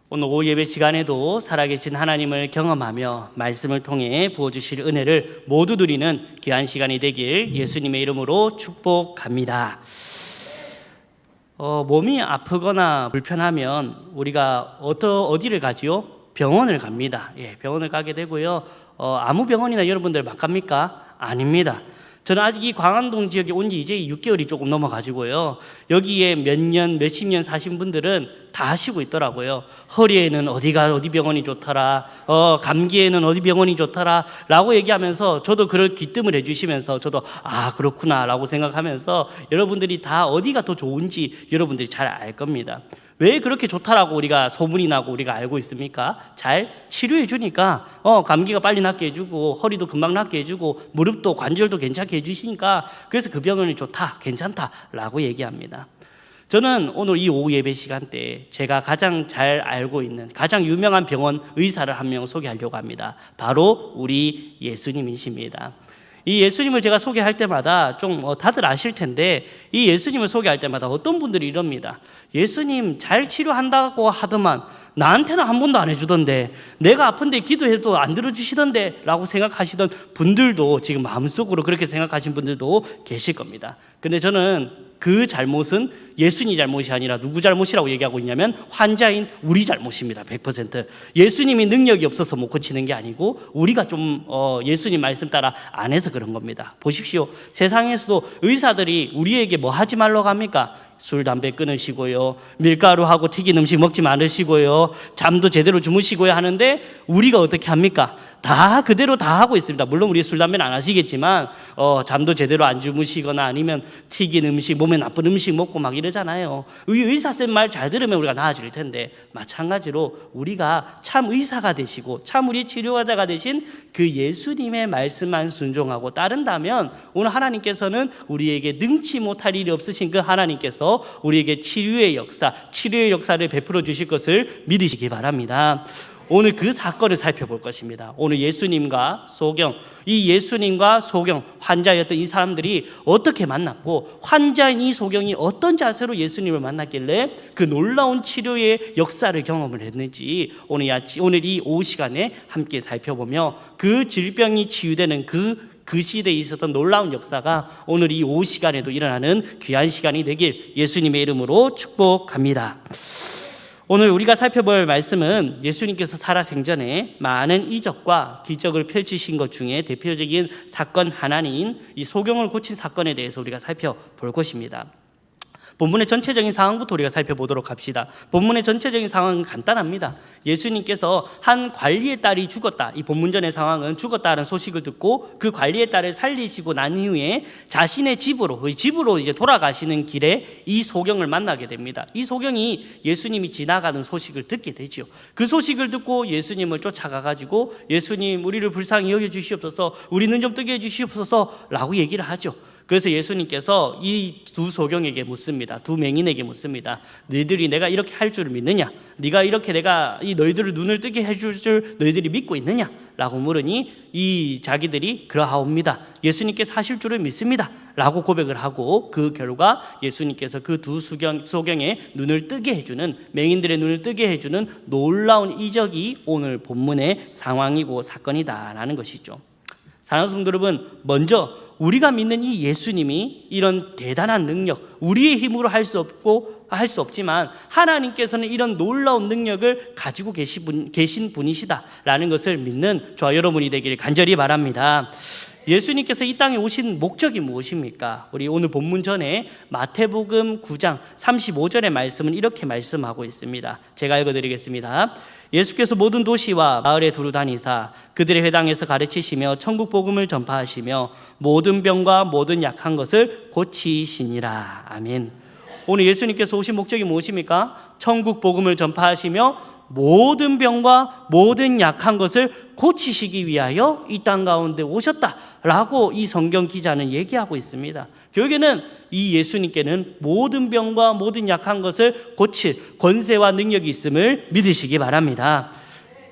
오늘 오후 예배 시간에도 살아계신 하나님을 경험하며 말씀을 통해 부어주실 은혜를 모두 누리는 귀한 시간이 되길 예수님의 이름으로 축복합니다. 몸이 아프거나 불편하면 우리가 어디를 가지요? 병원을 갑니다. 병원을 가게 되고요. 아무 병원이나 여러분들 막 갑니까? 아닙니다. 저는 아직 이 광안동 지역에 온 지 이제 6개월이 조금 넘어가지고요. 여기에 몇십 년 사신 분들은 다 아시고 있더라고요. 허리에는 어디 병원이 좋더라, 감기에는 어디 병원이 좋더라 라고 얘기하면서 저도 그럴 귀뜸을 해주시면서 저도 그렇구나 라고 생각하면서 여러분들이 다 어디가 더 좋은지 여러분들이 잘 알 겁니다. 왜 그렇게 좋다라고 우리가 소문이 나고 우리가 알고 있습니까? 잘 치료해 주니까 감기가 빨리 낫게 해주고 허리도 금방 낫게 해주고 무릎도 관절도 괜찮게 해주시니까 그래서 그 병원이 좋다, 괜찮다라고 얘기합니다. 저는 오늘 이 오후 예배 시간대에 제가 가장 잘 알고 있는 가장 유명한 병원 의사를 한 명 소개하려고 합니다. 바로 우리 예수님이십니다. 이 예수님을 제가 소개할 때마다 좀 다들 아실 텐데 이 예수님을 소개할 때마다 어떤 분들이 이럽니다. 예수님 잘 치료한다고 하더만 나한테는 한 번도 안 해주던데, 내가 아픈데 기도해도 안 들어주시던데 라고 생각하시던 분들도 지금 마음속으로 그렇게 생각하신 분들도 계실 겁니다. 근데 저는 그 잘못은 예수님 잘못이 아니라 누구 잘못이라고 얘기하고 있냐면 환자인 우리 잘못입니다. 100%. 예수님이 능력이 없어서 못 고치는 게 아니고 우리가 좀 예수님 말씀 따라 안 해서 그런 겁니다. 보십시오. 세상에서도 의사들이 우리에게 뭐 하지 말라고 합니까? 술, 담배 끊으시고요, 밀가루하고 튀긴 음식 먹지 말으시고요, 잠도 제대로 주무시고요 하는데 우리가 어떻게 합니까? 다 그대로 다 하고 있습니다. 물론 우리 술, 담배는 안 하시겠지만 잠도 제대로 안 주무시거나 아니면 튀긴 음식, 몸에 나쁜 음식 먹고 막 이러잖아요. 의사쌤 말 잘 들으면 우리가 나아질 텐데 마찬가지로 우리가 참 의사가 되시고 참 우리 치료자가 되신 그 예수님의 말씀만 순종하고 따른다면 오늘 하나님께서는 우리에게 능치 못할 일이 없으신 그 하나님께서 우리에게 치료의 역사를 베풀어 주실 것을 믿으시기 바랍니다. 오늘 그 사건을 살펴볼 것입니다. 오늘 예수님과 소경, 이 예수님과 소경, 환자였던 이 사람들이 어떻게 만났고 환자인 이 소경이 어떤 자세로 예수님을 만났길래 그 놀라운 치료의 역사를 경험을 했는지 오늘 이 오후 시간에 함께 살펴보며 그 질병이 치유되는 그 시대에 있었던 놀라운 역사가 오늘 이 오후 시간에도 일어나는 귀한 시간이 되길 예수님의 이름으로 축복합니다. 오늘 우리가 살펴볼 말씀은 예수님께서 살아생전에 많은 이적과 기적을 펼치신 것 중에 대표적인 사건 하나인 이 소경을 고친 사건에 대해서 우리가 살펴볼 것입니다. 본문의 전체적인 상황부터 우리가 살펴보도록 합시다. 본문의 전체적인 상황은 간단합니다. 예수님께서 한 관리의 딸이 죽었다. 이 본문전의 상황은 죽었다는 소식을 듣고 그 관리의 딸을 살리시고 난 이후에 자신의 집으로 이제 돌아가시는 길에 이 소경을 만나게 됩니다. 이 소경이 예수님이 지나가는 소식을 듣게 되죠. 그 소식을 듣고 예수님을 쫓아가가지고 예수님 우리를 불쌍히 여겨주시옵소서, 우리 눈 좀 뜨게 해주시옵소서 라고 얘기를 하죠. 그래서 예수님께서 이 두 소경에게 묻습니다. 두 맹인에게 묻습니다. 너희들이 내가 이렇게 할 줄을 믿느냐? 네가 이렇게 내가 이 너희들을 눈을 뜨게 해줄 줄 너희들이 믿고 있느냐? 라고 물으니 이 자기들이 그러하옵니다. 예수님께서 하실 줄을 믿습니다. 라고 고백을 하고 그 결과 예수님께서 그 두 소경의 눈을 뜨게 해주는, 맹인들의 눈을 뜨게 해주는 놀라운 이적이 오늘 본문의 상황이고 사건이다라는 것이죠. 사랑하는 성도 여러분, 먼저 우리가 믿는 이 예수님이 이런 대단한 능력, 우리의 힘으로 할 수 없지만 하나님께서는 이런 놀라운 능력을 가지고 계신 분이시다라는 것을 믿는 저와 여러분이 되기를 간절히 바랍니다. 예수님께서 이 땅에 오신 목적이 무엇입니까? 우리 오늘 본문 전에 마태복음 9장 35절의 말씀은 이렇게 말씀하고 있습니다. 제가 읽어드리겠습니다. 예수께서 모든 도시와 마을에 두루 다니사 그들의 회당에서 가르치시며 천국 복음을 전파하시며 모든 병과 모든 약한 것을 고치시니라. 아멘. 오늘 예수님께서 오신 목적이 무엇입니까? 천국 복음을 전파하시며 모든 병과 모든 약한 것을 고치시기 위하여 이 땅 가운데 오셨다라고 이 성경 기자는 얘기하고 있습니다. 결국에는 이 예수님께는 모든 병과 모든 약한 것을 고칠 권세와 능력이 있음을 믿으시기 바랍니다.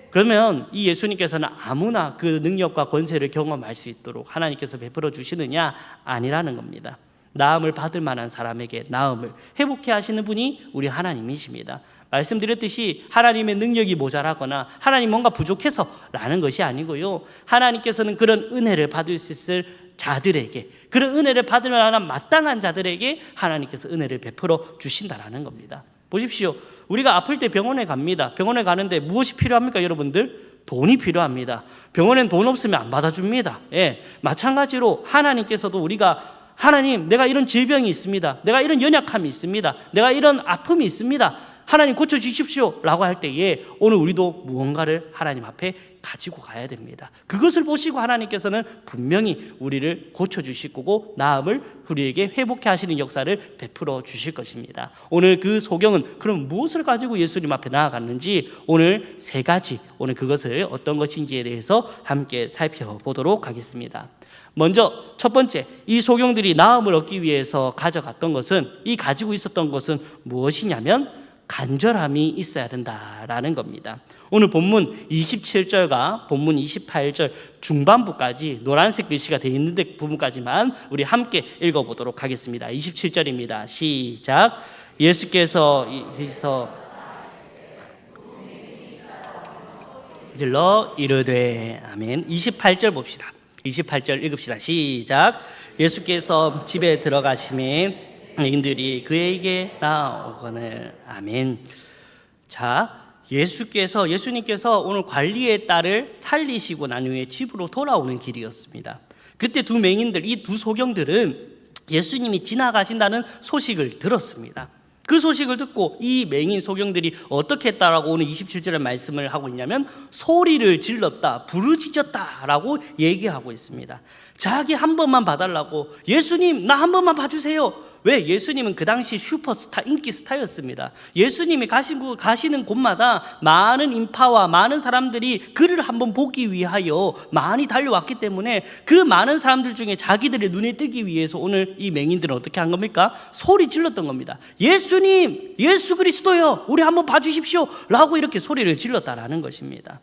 그러면 이 예수님께서는 아무나 그 능력과 권세를 경험할 수 있도록 하나님께서 베풀어 주시느냐? 아니라는 겁니다. 나음을 받을 만한 사람에게 나음을 회복해 하시는 분이 우리 하나님이십니다. 말씀드렸듯이 하나님의 능력이 모자라거나 하나님 뭔가 부족해서라는 것이 아니고요. 하나님께서는 그런 은혜를 받을 수 있을 자들에게, 그런 은혜를 받을 만한 마땅한 자들에게 하나님께서 은혜를 베풀어 주신다라는 겁니다. 보십시오. 우리가 아플 때 병원에 갑니다. 병원에 가는데 무엇이 필요합니까, 여러분들? 돈이 필요합니다. 병원엔 돈 없으면 안 받아줍니다. 예, 마찬가지로 하나님께서도 우리가 하나님, 내가 이런 질병이 있습니다. 내가 이런 연약함이 있습니다. 내가 이런 아픔이 있습니다. 하나님 고쳐주십시오 라고 할 때에 오늘 우리도 무언가를 하나님 앞에 가지고 가야 됩니다. 그것을 보시고 하나님께서는 분명히 우리를 고쳐주실 거고 나음을 우리에게 회복해 하시는 역사를 베풀어 주실 것입니다. 오늘 그 소경은 그럼 무엇을 가지고 예수님 앞에 나아갔는지 오늘 세 가지, 오늘 그것을 어떤 것인지에 대해서 함께 살펴보도록 하겠습니다. 먼저 첫 번째, 이 소경들이 나음을 얻기 위해서 가져갔던 것은, 이 가지고 있었던 것은 무엇이냐면 간절함이 있어야 된다라는 겁니다. 오늘 본문 27절과 본문 28절 중반부까지 노란색 글씨가 되어 있는 부분까지만 우리 함께 읽어보도록 하겠습니다. 27절입니다. 시작. 예수께서 일러 이르되, 아멘. 28절 봅시다. 28절 읽읍시다. 시작. 예수께서 집에 들어가시매 인들이 그에게 나오거늘. 아멘. 자, 예수님께서 오늘 관리의 딸을 살리시고 난 후에 집으로 돌아오는 길이었습니다. 그때 두 맹인들, 이 두 소경들은 예수님이 지나가신다는 소식을 들었습니다. 그 소식을 듣고 이 맹인 소경들이 어떻게 했다라고 오늘 27절에 말씀을 하고 있냐면 소리를 질렀다, 부르짖었다라고 얘기하고 있습니다. 자기 한 번만 봐달라고, 예수님 나 한 번만 봐주세요. 왜? 예수님은 그 당시 슈퍼스타, 인기 스타였습니다. 예수님이 가시는 곳마다 많은 인파와 많은 사람들이 그를 한번 보기 위하여 많이 달려왔기 때문에 그 많은 사람들 중에 자기들의 눈에 띄기 위해서 오늘 이 맹인들은 어떻게 한 겁니까? 소리 질렀던 겁니다. 예수님, 예수 그리스도요, 우리 한번 봐주십시오 라고 이렇게 소리를 질렀다라는 것입니다.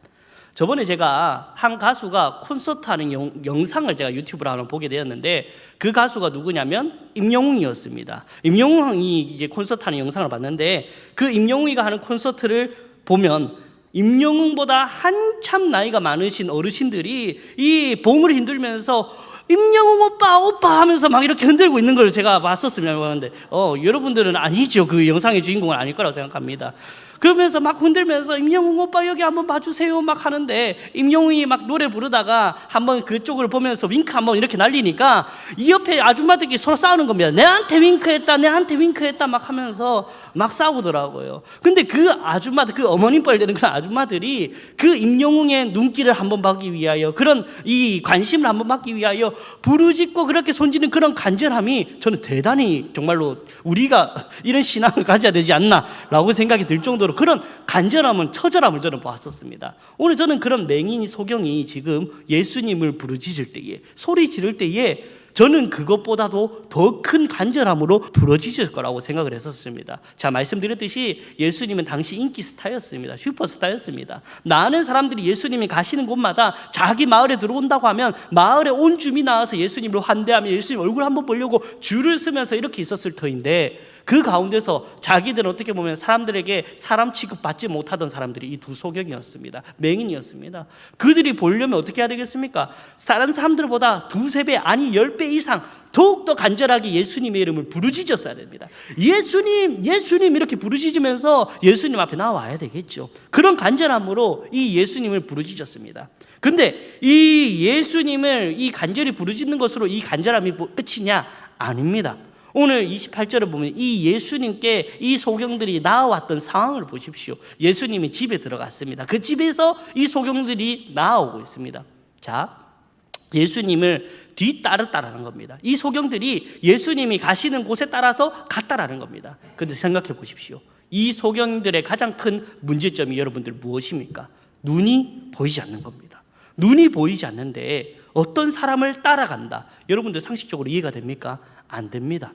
저번에 제가 한 가수가 콘서트하는 영상을 제가 유튜브로 하나 보게 되었는데, 그 가수가 누구냐면 임영웅이었습니다. 임영웅이 이제 콘서트하는 영상을 봤는데, 그 임영웅이가 하는 콘서트를 보면 임영웅보다 한참 나이가 많으신 어르신들이 이 봉을 흔들면서 임영웅 오빠 하면서 막 이렇게 흔들고 있는 걸 제가 봤었습니다. 그런데 여러분들은 아니죠. 그 영상의 주인공은 아닐 거라고 생각합니다. 그러면서 막 흔들면서 임영웅 오빠 여기 한번 봐주세요 막 하는데, 임영웅이 막 노래 부르다가 한번 그쪽을 보면서 윙크 한번 이렇게 날리니까 이 옆에 아줌마들끼리 서로 싸우는 겁니다. 내한테 윙크했다 막 하면서 막 싸우더라고요. 근데 그 아줌마들, 그 어머님뻘 되는 그런 아줌마들이 그 임영웅의 눈길을 한번 받기 위하여, 그런 이 관심을 한번 받기 위하여 부르짖고 그렇게 손짓는 그런 간절함이 저는 대단히 정말로 우리가 이런 신앙을 가져야 되지 않나라고 생각이 들 정도로 그런 간절함은, 처절함을 저는 보았었습니다. 오늘 저는 그런 맹인 소경이 지금 예수님을 부르짖을 때에, 소리 지를 때에 저는 그것보다도 더 큰 간절함으로 부러지실 거라고 생각을 했었습니다. 자, 말씀드렸듯이 예수님은 당시 인기 스타였습니다. 슈퍼스타였습니다. 많은 사람들이 예수님이 가시는 곳마다 자기 마을에 들어온다고 하면 마을에 온 주민이 나와서 예수님을 환대하며 예수님 얼굴 한번 보려고 줄을 서면서 이렇게 있었을 터인데, 그 가운데서 자기들은 어떻게 보면 사람들에게 사람 취급받지 못하던 사람들이 이 두 소경이었습니다. 맹인이었습니다. 그들이 보려면 어떻게 해야 되겠습니까? 다른 사람들보다 두세 배, 아니 10배 이상 더욱더 간절하게 예수님의 이름을 부르짖었어야 됩니다. 예수님, 예수님 이렇게 부르짖으면서 예수님 앞에 나와야 되겠죠. 그런 간절함으로 이 예수님을 부르짖었습니다. 근데 이 예수님을 이 간절히 부르짖는 것으로 이 간절함이 끝이냐? 아닙니다. 오늘 28절을 보면 이 예수님께 이 소경들이 나아왔던 상황을 보십시오. 예수님이 집에 들어갔습니다. 그 집에서 이 소경들이 나아오고 있습니다. 자, 예수님을 뒤따랐다라는 겁니다. 이 소경들이 예수님이 가시는 곳에 따라서 갔다라는 겁니다. 그런데 생각해 보십시오. 이 소경들의 가장 큰 문제점이 여러분들 무엇입니까? 눈이 보이지 않는 겁니다. 눈이 보이지 않는데 어떤 사람을 따라간다. 여러분들 상식적으로 이해가 됩니까? 안 됩니다.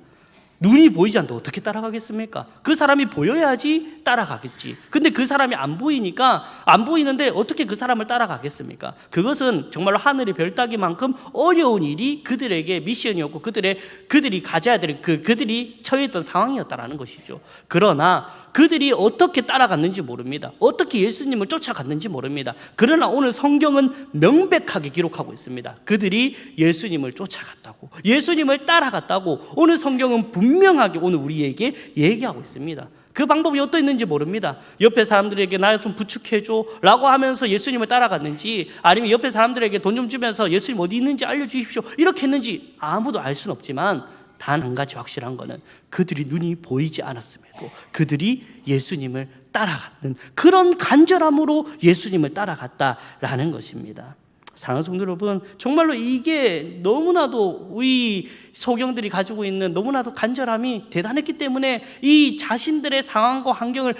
눈이 보이지 않는데 어떻게 따라가겠습니까? 그 사람이 보여야지 따라가겠지. 근데 그 사람이 안 보이는데 어떻게 그 사람을 따라가겠습니까? 그것은 정말로 하늘의 별 따기만큼 어려운 일이 그들에게 미션이었고 그들이 가져야 될 그들이 처해있던 상황이었다라는 것이죠. 그러나 그들이 어떻게 따라갔는지 모릅니다. 어떻게 예수님을 쫓아갔는지 모릅니다. 그러나 오늘 성경은 명백하게 기록하고 있습니다. 그들이 예수님을 쫓아갔다고, 예수님을 따라갔다고 오늘 성경은 분명하게 오늘 우리에게 얘기하고 있습니다. 그 방법이 어떠했는지 모릅니다. 옆에 사람들에게 나 좀 부축해줘 라고 하면서 예수님을 따라갔는지, 아니면 옆에 사람들에게 돈 좀 주면서 예수님 어디 있는지 알려주십시오 이렇게 했는지 아무도 알 수는 없지만 단 한 가지 확실한 거는 그들이 눈이 보이지 않았음에도 그들이 예수님을 따라갔는 그런 간절함으로 예수님을 따라갔다라는 것입니다. 사랑하는 성도 여러분, 정말로 이게 너무나도 우리 소경들이 가지고 있는 너무나도 간절함이 대단했기 때문에 이 자신들의 상황과 환경을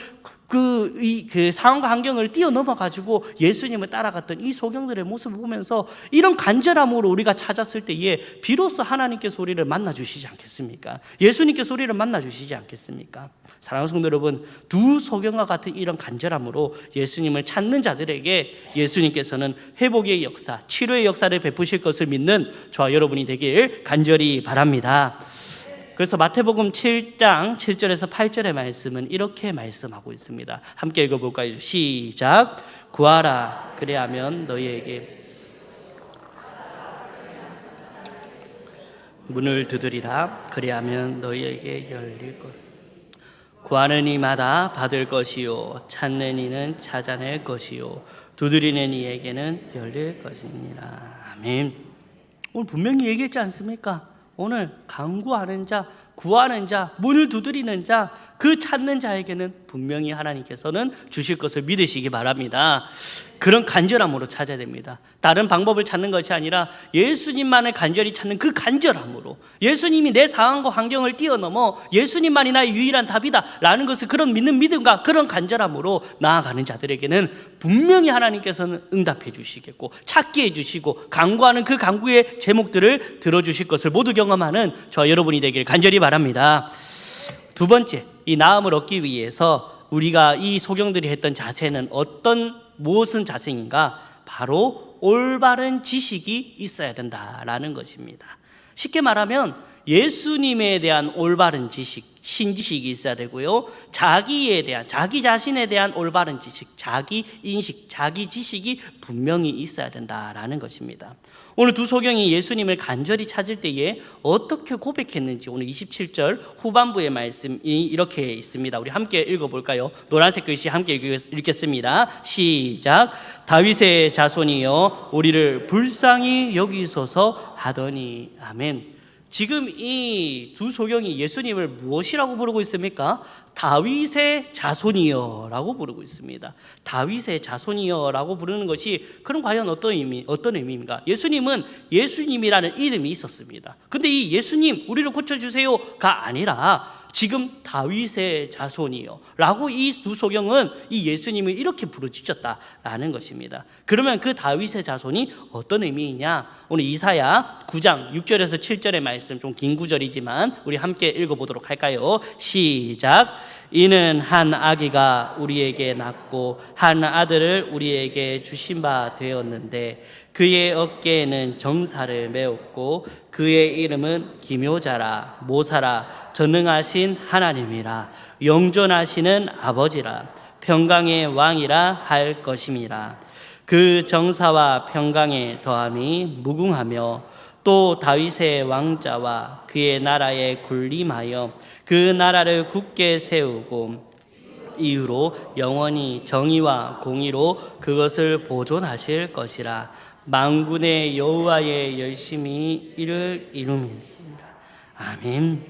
그 상황과 환경을 뛰어넘어 가지고 예수님을 따라갔던 이 소경들의 모습을 보면서 이런 간절함으로 우리가 찾았을 때에 비로소 하나님께서 우리를 만나 주시지 않겠습니까? 예수님께서 우리를 만나 주시지 않겠습니까? 사랑하는 성도 여러분, 두 소경과 같은 이런 간절함으로 예수님을 찾는 자들에게 예수님께서는 회복의 역사, 치료의 역사를 베푸실 것을 믿는 저와 여러분이 되길 간절히 바랍니다. 그래서 마태복음 7장 7절에서 8절의 말씀은 이렇게 말씀하고 있습니다. 함께 읽어볼까요? 시작. 구하라, 그래야면 너희에게 문을 두드리라, 그래야면 너희에게 열릴 것. 구하는 이마다 받을 것이요, 찾는 이는 찾아낼 것이요, 두드리는 이에게는 열릴 것이니라. 아멘. 오늘 분명히 얘기했지 않습니까? 오늘 간구하는 자, 구하는 자, 문을 두드리는 자, 그 찾는 자에게는 분명히 하나님께서는 주실 것을 믿으시기 바랍니다. 그런 간절함으로 찾아야 됩니다. 다른 방법을 찾는 것이 아니라 예수님만을 간절히 찾는 그 간절함으로, 예수님이 내 상황과 환경을 뛰어넘어 예수님만이 나의 유일한 답이다 라는 것을 그런 믿는 믿음과 그런 간절함으로 나아가는 자들에게는 분명히 하나님께서는 응답해 주시겠고 찾게 해주시고 간구하는 그 간구의 제목들을 들어주실 것을 모두 경험하는 저와 여러분이 되길 간절히 바랍니다. 두 번째, 이 나음을 얻기 위해서 우리가 이 소경들이 했던 자세는 무엇은 자세인가? 바로 올바른 지식이 있어야 된다라는 것입니다. 쉽게 말하면 예수님에 대한 올바른 지식, 신지식이 있어야 되고요, 자기 자신에 대한 올바른 지식, 자기 인식, 자기 지식이 분명히 있어야 된다라는 것입니다. 오늘 두 소경이 예수님을 간절히 찾을 때에 어떻게 고백했는지 오늘 27절 후반부의 말씀이 이렇게 있습니다. 우리 함께 읽어볼까요? 노란색 글씨 함께 읽겠습니다. 시작. 다윗의 자손이여 우리를 불쌍히 여기소서 하더니. 아멘. 지금 이 두 소경이 예수님을 무엇이라고 부르고 있습니까? 다윗의 자손이여 라고 부르고 있습니다. 다윗의 자손이여 라고 부르는 것이 그럼 과연 어떤 의미입니까? 예수님은 예수님이라는 이름이 있었습니다. 근데 이 예수님 우리를 고쳐주세요가 아니라 지금 다윗의 자손이요 라고 이 두 소경은 이 예수님을 이렇게 부르짖었다라는 것입니다. 그러면 그 다윗의 자손이 어떤 의미이냐? 오늘 이사야 9장 6절에서 7절의 말씀, 좀 긴 구절이지만 우리 함께 읽어보도록 할까요? 시작. 이는 한 아기가 우리에게 낳고 한 아들을 우리에게 주신 바 되었는데 그의 어깨에는 정사를 메었고 그의 이름은 기묘자라, 모사라, 전능하신 하나님이라, 영존하시는 아버지라, 평강의 왕이라 할 것임이라. 그 정사와 평강의 더함이 무궁하며 또 다윗의 왕자와 그의 나라에 군림하여 그 나라를 굳게 세우고 이후로 영원히 정의와 공의로 그것을 보존하실 것이라. 만군의 여호와의 열심히 이를 이루니라. 아멘.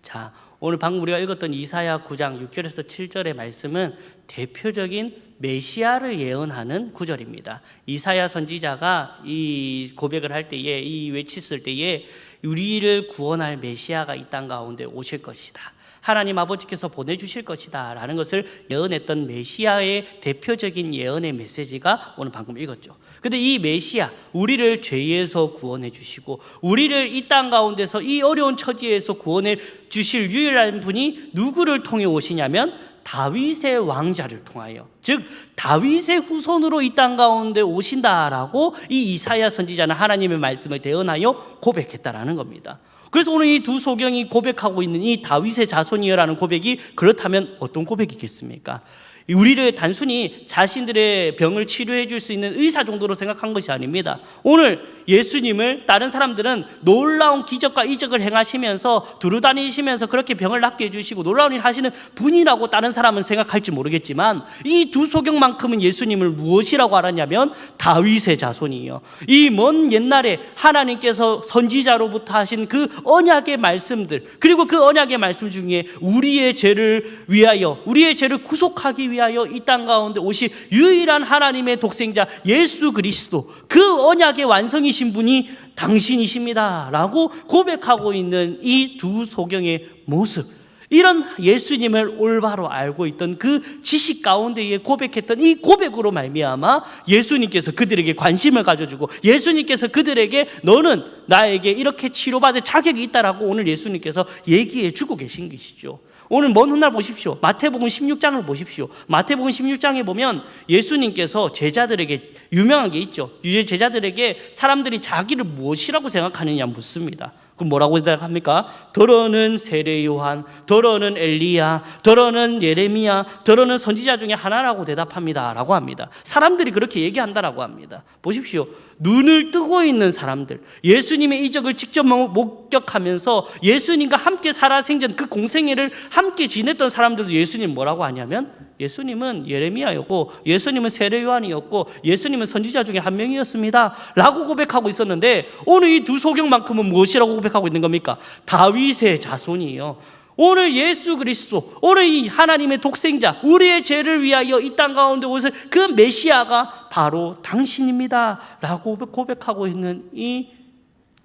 자, 오늘 방금 우리가 읽었던 이사야 9장 6절에서 7절의 말씀은 대표적인 메시아를 예언하는 구절입니다. 이사야 선지자가 이 고백을 할 때에, 이 외쳤을 때에 우리를 구원할 메시아가 이 땅 가운데 오실 것이다, 하나님 아버지께서 보내주실 것이다 라는 것을 예언했던 메시아의 대표적인 예언의 메시지가 오늘 방금 읽었죠. 근데 이 메시아, 우리를 죄에서 구원해 주시고 우리를 이 땅 가운데서 이 어려운 처지에서 구원해 주실 유일한 분이 누구를 통해 오시냐면 다윗의 왕자를 통하여, 즉 다윗의 후손으로 이 땅 가운데 오신다라고 이 이사야 선지자는 하나님의 말씀을 대언하여 고백했다라는 겁니다. 그래서 오늘 이 두 소경이 고백하고 있는 이 다윗의 자손이여라는 고백이 그렇다면 어떤 고백이겠습니까? 우리를 단순히 자신들의 병을 치료해 줄 수 있는 의사 정도로 생각한 것이 아닙니다. 오늘 예수님을 다른 사람들은 놀라운 기적과 이적을 행하시면서 두루다니시면서 그렇게 병을 낫게 해주시고 놀라운 일 하시는 분이라고 다른 사람은 생각할지 모르겠지만, 이 두 소경만큼은 예수님을 무엇이라고 알았냐면 다윗의 자손이에요. 이 먼 옛날에 하나님께서 선지자로부터 하신 그 언약의 말씀들, 그리고 그 언약의 말씀 중에 우리의 죄를 위하여, 우리의 죄를 구속하기 위하여 이 땅 가운데 오신 유일한 하나님의 독생자 예수 그리스도, 그 언약의 완성이신 분이 당신이십니다 라고 고백하고 있는 이 두 소경의 모습, 이런 예수님을 올바로 알고 있던 그 지식 가운데에 고백했던 이 고백으로 말미암아 예수님께서 그들에게 관심을 가져주고, 예수님께서 그들에게 너는 나에게 이렇게 치료받을 자격이 있다라고 오늘 예수님께서 얘기해 주고 계신 것이죠. 오늘 먼 훗날 보십시오. 마태복음 16장을 보십시오. 마태복음 16장에 보면 예수님께서 제자들에게 유명한 게 있죠. 제자들에게 사람들이 자기를 무엇이라고 생각하느냐 묻습니다. 그럼 뭐라고 대답합니까? 더러는 세례 요한, 더러는 엘리야, 더러는 예레미야, 더러는 선지자 중에 하나라고 대답합니다 라고 합니다. 사람들이 그렇게 얘기한다라고 합니다. 보십시오. 눈을 뜨고 있는 사람들, 예수님의 이적을 직접 목격하면서 예수님과 함께 살아생전 그 공생애를 함께 지냈던 사람들도 예수님 뭐라고 하냐면, 예수님은 예레미야였고, 예수님은 세례 요한이었고, 예수님은 선지자 중에 한 명이었습니다 라고 고백하고 있었는데, 오늘 이 두 소경만큼은 무엇이라고 고백하고 있는 겁니까? 다윗의 자손이에요. 오늘 예수 그리스도, 오늘 이 하나님의 독생자, 우리의 죄를 위하여 이 땅 가운데 오실 그 메시아가 바로 당신입니다 라고 고백하고 있는 이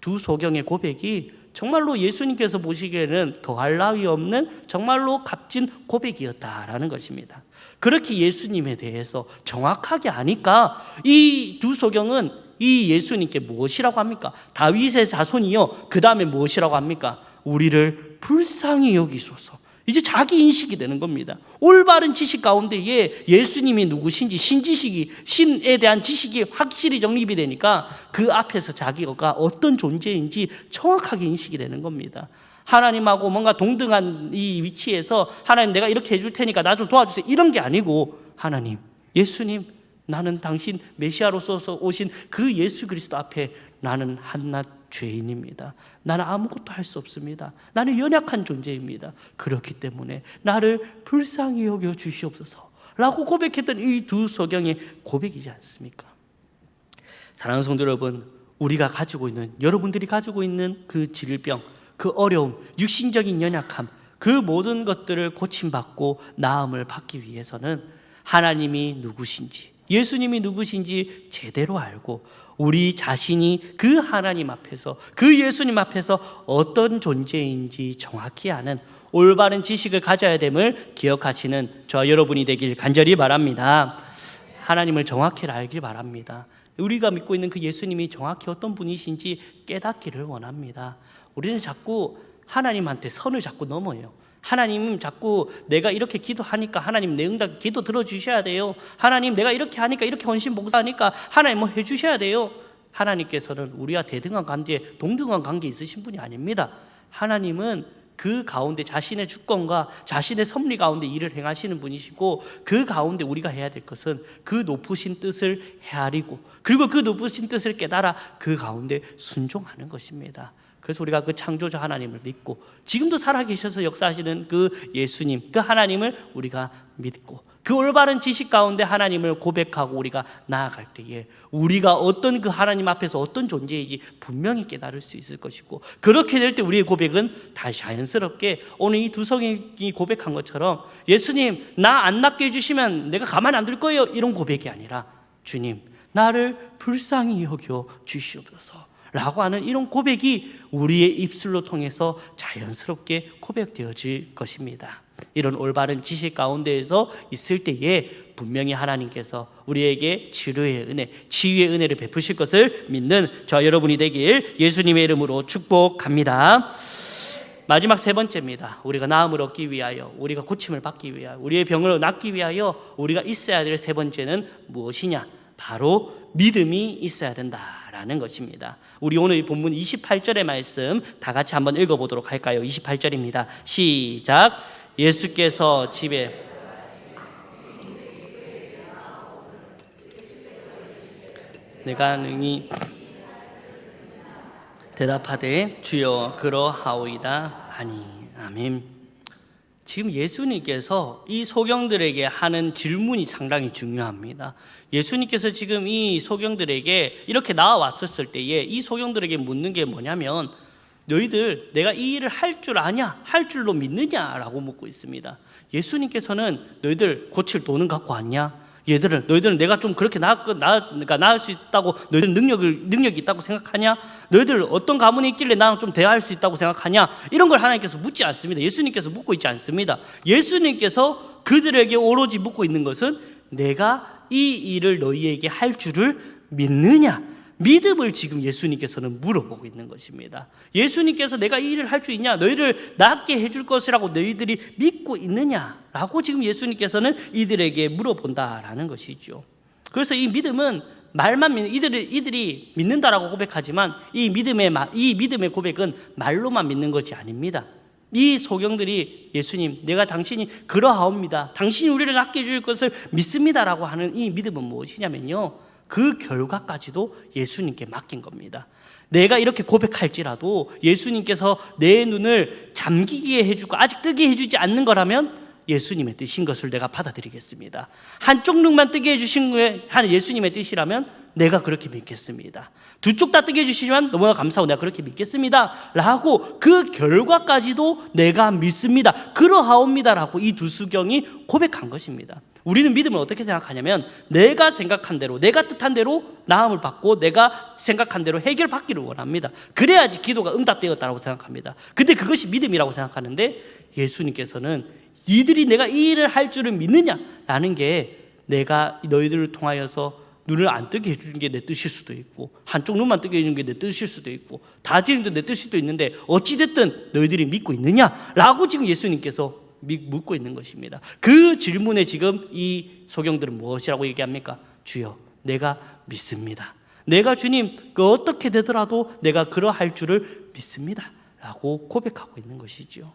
두 소경의 고백이 정말로 예수님께서 보시기에는 더할 나위 없는 정말로 값진 고백이었다라는 것입니다. 그렇게 예수님에 대해서 정확하게 아니까 이 두 소경은 이 예수님께 무엇이라고 합니까? 다윗의 자손이요, 그 다음에 무엇이라고 합니까? 우리를 불쌍히 여기소서. 이제 자기 인식이 되는 겁니다. 올바른 지식 가운데에 예수님이 누구신지, 신지식이, 신에 대한 지식이 확실히 정립이 되니까 그 앞에서 자기가 어떤 존재인지 정확하게 인식이 되는 겁니다. 하나님하고 뭔가 동등한 이 위치에서 하나님 내가 이렇게 해줄 테니까 나 좀 도와주세요 이런 게 아니고, 하나님, 예수님, 나는 당신 메시아로서 오신 그 예수 그리스도 앞에 나는 한낱 죄인입니다. 나는 아무것도 할 수 없습니다. 나는 연약한 존재입니다. 그렇기 때문에 나를 불쌍히 여겨 주시옵소서 라고 고백했던 이 두 소경의 고백이지 않습니까? 사랑하는 성도 여러분, 우리가 가지고 있는, 여러분들이 가지고 있는 그 질병, 그 어려움, 육신적인 연약함, 그 모든 것들을 고침받고 나음을 받기 위해서는 하나님이 누구신지, 예수님이 누구신지 제대로 알고 우리 자신이 그 하나님 앞에서, 그 예수님 앞에서 어떤 존재인지 정확히 아는 올바른 지식을 가져야 됨을 기억하시는 저와 여러분이 되길 간절히 바랍니다. 하나님을 정확히 알길 바랍니다. 우리가 믿고 있는 그 예수님이 정확히 어떤 분이신지 깨닫기를 원합니다. 우리는 자꾸 하나님한테 선을 자꾸 넘어요. 하나님, 자꾸 내가 이렇게 기도하니까 하나님 내 응답 기도 들어주셔야 돼요. 하나님, 내가 이렇게 하니까, 이렇게 헌신 봉사하니까 하나님 뭐 해주셔야 돼요. 하나님께서는 우리와 대등한 관계, 동등한 관계 있으신 분이 아닙니다. 하나님은 그 가운데 자신의 주권과 자신의 섭리 가운데 일을 행하시는 분이시고, 그 가운데 우리가 해야 될 것은 그 높으신 뜻을 헤아리고, 그리고 그 높으신 뜻을 깨달아 그 가운데 순종하는 것입니다. 그래서 우리가 그 창조주 하나님을 믿고 지금도 살아계셔서 역사하시는 그 예수님, 그 하나님을 우리가 믿고 그 올바른 지식 가운데 하나님을 고백하고 우리가 나아갈 때에 우리가 어떤 그 하나님 앞에서 어떤 존재인지 분명히 깨달을 수 있을 것이고, 그렇게 될 때 우리의 고백은 다 자연스럽게 오늘 이 두 성이 고백한 것처럼, 예수님 나 안 낫게 해주시면 내가 가만히 안 둘 거예요 이런 고백이 아니라, 주님 나를 불쌍히 여겨 주시옵소서 라고 하는 이런 고백이 우리의 입술로 통해서 자연스럽게 고백되어질 것입니다. 이런 올바른 지식 가운데에서 있을 때에 분명히 하나님께서 우리에게 치료의 은혜, 치유의 은혜를 베푸실 것을 믿는 저 여러분이 되길 예수님의 이름으로 축복합니다. 마지막 세 번째입니다. 우리가 나음을 얻기 위하여, 우리가 고침을 받기 위하여, 우리의 병을 낫기 위하여 우리가 있어야 될 세 번째는 무엇이냐? 바로 믿음이 있어야 된다 라는 것입니다. 우리 오늘 본문 28절의 말씀 다 같이 한번 읽어보도록 할까요? 28절입니다. 시작. 예수께서 집에 내가 능히 대답하되 주여 그러하오이다 하니. 아멘. 지금 예수님께서 이 소경들에게 하는 질문이 상당히 중요합니다. 예수님께서 지금 이 소경들에게 이렇게 나와왔었을 때에 이 소경들에게 묻는 게 뭐냐면, 너희들 내가 이 일을 할 줄 아냐? 할 줄로 믿느냐라고 묻고 있습니다. 예수님께서는 너희들 고칠 돈은 갖고 왔냐? 너희들은 내가 좀 그렇게 나을 수 있다고, 너희들 능력이 있다고 생각하냐? 너희들 어떤 가문에 있길래 나랑 좀 대화할 수 있다고 생각하냐? 이런 걸 하나님께서 묻지 않습니다. 예수님께서 묻고 있지 않습니다. 예수님께서 그들에게 오로지 묻고 있는 것은 내가 이 일을 너희에게 할 줄을 믿느냐? 믿음을 지금 예수님께서는 물어보고 있는 것입니다. 예수님께서 내가 이 일을 할 수 있냐? 너희를 낫게 해줄 것이라고 너희들이 믿고 있느냐라고 지금 예수님께서는 이들에게 물어본다라는 것이죠. 그래서 이 믿음은 말만 믿는, 이들이 믿는다라고 고백하지만 이 믿음의 고백은 말로만 믿는 것이 아닙니다. 이 소경들이 예수님, 내가 당신이 그러하옵니다, 당신이 우리를 낫게 해줄 것을 믿습니다라고 하는 이 믿음은 무엇이냐면요, 그 결과까지도 예수님께 맡긴 겁니다. 내가 이렇게 고백할지라도 예수님께서 내 눈을 잠기게 해주고 아직 뜨게 해주지 않는 거라면 예수님의 뜻인 것을 내가 받아들이겠습니다. 한쪽 눈만 뜨게 해주신 게 예수님의 뜻이라면 내가 그렇게 믿겠습니다. 두 쪽 다 뜨게 해주시면 너무나 감사하고 내가 그렇게 믿겠습니다 라고 그 결과까지도 내가 믿습니다, 그러하옵니다 라고 이 두 수경이 고백한 것입니다. 우리는 믿음을 어떻게 생각하냐면 내가 생각한 대로, 내가 뜻한 대로 나음을 받고 내가 생각한 대로 해결받기를 원합니다. 그래야지 기도가 응답되었다고 생각합니다. 근데 그것이 믿음이라고 생각하는데 예수님께서는 이들이 내가 이 일을 할 줄을 믿느냐라는 게 내가 너희들을 통하여서 눈을 안 뜨게 해주는 게 내 뜻일 수도 있고 한쪽 눈만 뜨게 해주는 게 내 뜻일 수도 있고 다 지는 게 내 뜻일 수도 있는데 어찌됐든 너희들이 믿고 있느냐라고 지금 예수님께서 묻고 있는 것입니다. 그 질문에 지금 이 소경들은 무엇이라고 얘기합니까? 주여, 내가 믿습니다. 내가 주님 어떻게 되더라도 내가 그러할 줄을 믿습니다 라고 고백하고 있는 것이죠.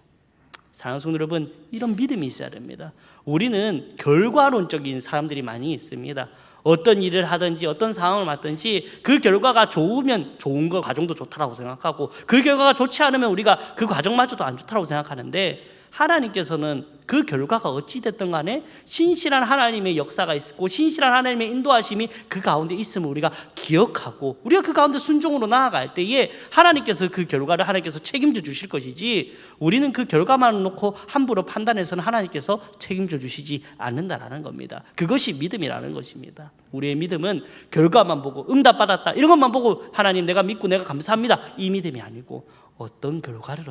사랑하는 성도 여러분, 이런 믿음이 있어야 됩니다. 우리는 결과론적인 사람들이 많이 있습니다. 어떤 일을 하든지 어떤 상황을 맡든지 그 결과가 좋으면 좋은 거 과정도 좋다라고 생각하고 그 결과가 좋지 않으면 우리가 그 과정마저도 안 좋다라고 생각하는데, 하나님께서는 그 결과가 어찌됐든 간에 신실한 하나님의 역사가 있고 신실한 하나님의 인도하심이 그 가운데 있음을 우리가 기억하고 우리가 그 가운데 순종으로 나아갈 때에 하나님께서 그 결과를 하나님께서 책임져 주실 것이지, 우리는 그 결과만 놓고 함부로 판단해서는 하나님께서 책임져 주시지 않는다라는 겁니다. 그것이 믿음이라는 것입니다. 우리의 믿음은 결과만 보고 응답받았다 이런 것만 보고 하나님 내가 믿고 내가 감사합니다 이 믿음이 아니고, 어떤 결과를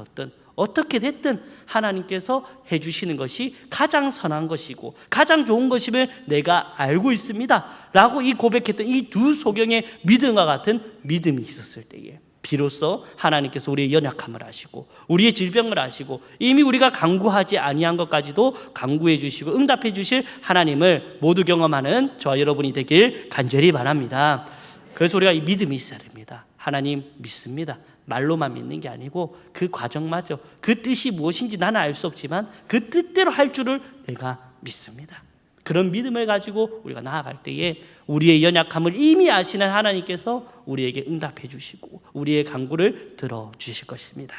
어떻게 됐든 하나님께서 해주시는 것이 가장 선한 것이고 가장 좋은 것임을 내가 알고 있습니다 라고 이 고백했던 이 두 소경의 믿음과 같은 믿음이 있었을 때에 비로소 하나님께서 우리의 연약함을 아시고 우리의 질병을 아시고 이미 우리가 간구하지 아니한 것까지도 간구해 주시고 응답해 주실 하나님을 모두 경험하는 저와 여러분이 되길 간절히 바랍니다. 그래서 우리가 이 믿음이 있어야 됩니다. 하나님 믿습니다. 말로만 믿는 게 아니고 그 과정마저 그 뜻이 무엇인지 나는 알 수 없지만 그 뜻대로 할 줄을 내가 믿습니다. 그런 믿음을 가지고 우리가 나아갈 때에 우리의 연약함을 이미 아시는 하나님께서 우리에게 응답해 주시고 우리의 간구를 들어주실 것입니다.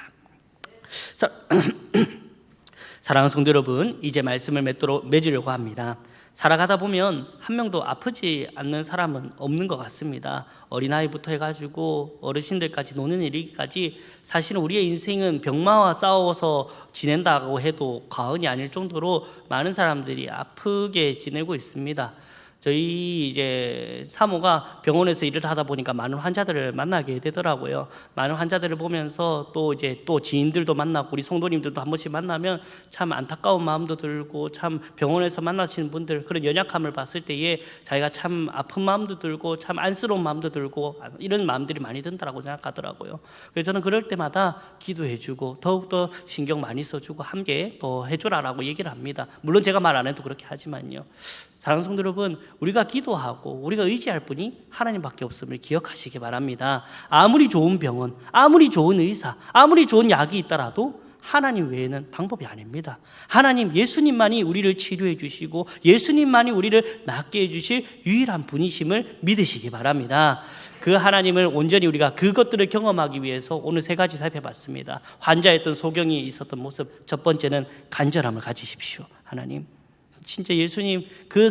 사랑하는 성도 여러분, 이제 말씀을 맺으려고 합니다. 살아가다 보면 한 명도 아프지 않는 사람은 없는 것 같습니다. 어린아이부터 해가지고 어르신들까지 노는 일까지 사실은 우리의 인생은 병마와 싸워서 지낸다고 해도 과언이 아닐 정도로 많은 사람들이 아프게 지내고 있습니다. 저희 이제 사모가 병원에서 일을 하다 보니까 많은 환자들을 만나게 되더라고요. 많은 환자들을 보면서 또 이제 또 지인들도 만나고 우리 성도님들도 한 번씩 만나면 참 안타까운 마음도 들고 참 병원에서 만나시는 분들 그런 연약함을 봤을 때에 자기가 참 아픈 마음도 들고 참 안쓰러운 마음도 들고 이런 마음들이 많이 든다라고 생각하더라고요. 그래서 저는 그럴 때마다 기도해주고 더욱더 신경 많이 써주고 함께 또 해주라라고 얘기를 합니다. 물론 제가 말 안 해도 그렇게 하지만요. 사랑하는 성도 여러분, 우리가 기도하고 우리가 의지할 분이 하나님밖에 없음을 기억하시기 바랍니다. 아무리 좋은 병원, 아무리 좋은 의사, 아무리 좋은 약이 있더라도 하나님 외에는 방법이 아닙니다. 하나님, 예수님만이 우리를 치료해 주시고 예수님만이 우리를 낫게 해주실 유일한 분이심을 믿으시기 바랍니다. 그 하나님을 온전히 우리가 그것들을 경험하기 위해서 오늘 세 가지 살펴봤습니다. 환자였던 소경이 있었던 모습, 첫 번째는 간절함을 가지십시오. 하나님, 진짜 예수님,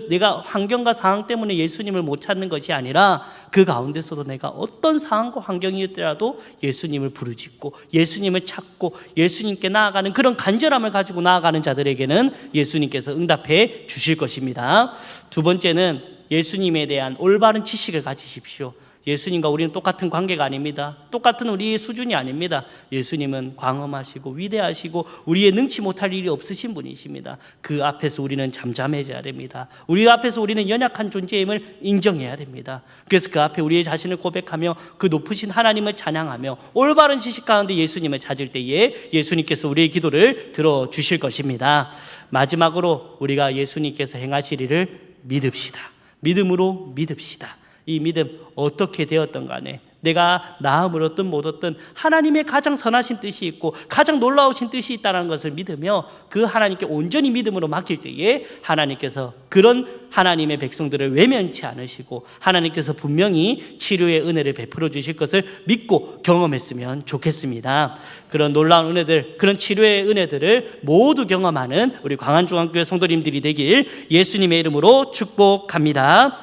내가 환경과 상황 때문에 예수님을 못 찾는 것이 아니라 그 가운데서도 내가 어떤 상황과 환경이었더라도 예수님을 부르짖고 예수님을 찾고 예수님께 나아가는 그런 간절함을 가지고 나아가는 자들에게는 예수님께서 응답해 주실 것입니다. 두 번째는 예수님에 대한 올바른 지식을 가지십시오. 예수님과 우리는 똑같은 관계가 아닙니다. 똑같은 우리의 수준이 아닙니다. 예수님은 광엄하시고 위대하시고 우리의 능치 못할 일이 없으신 분이십니다. 그 앞에서 우리는 잠잠해져야 됩니다. 우리 앞에서 우리는 연약한 존재임을 인정해야 됩니다. 그래서 그 앞에 우리의 자신을 고백하며 그 높으신 하나님을 찬양하며 올바른 지식 가운데 예수님을 찾을 때에 예수님께서 우리의 기도를 들어주실 것입니다. 마지막으로 우리가 예수님께서 행하실 일을 믿읍시다. 믿음으로 믿읍시다. 이 믿음 어떻게 되었던 간에 내가 나음을 얻든 못 얻든 하나님의 가장 선하신 뜻이 있고 가장 놀라우신 뜻이 있다는 것을 믿으며 그 하나님께 온전히 믿음으로 맡길 때에 하나님께서 그런 하나님의 백성들을 외면치 않으시고 하나님께서 분명히 치료의 은혜를 베풀어 주실 것을 믿고 경험했으면 좋겠습니다. 그런 놀라운 은혜들, 그런 치료의 은혜들을 모두 경험하는 우리 광안중앙교회 성도님들이 되길 예수님의 이름으로 축복합니다.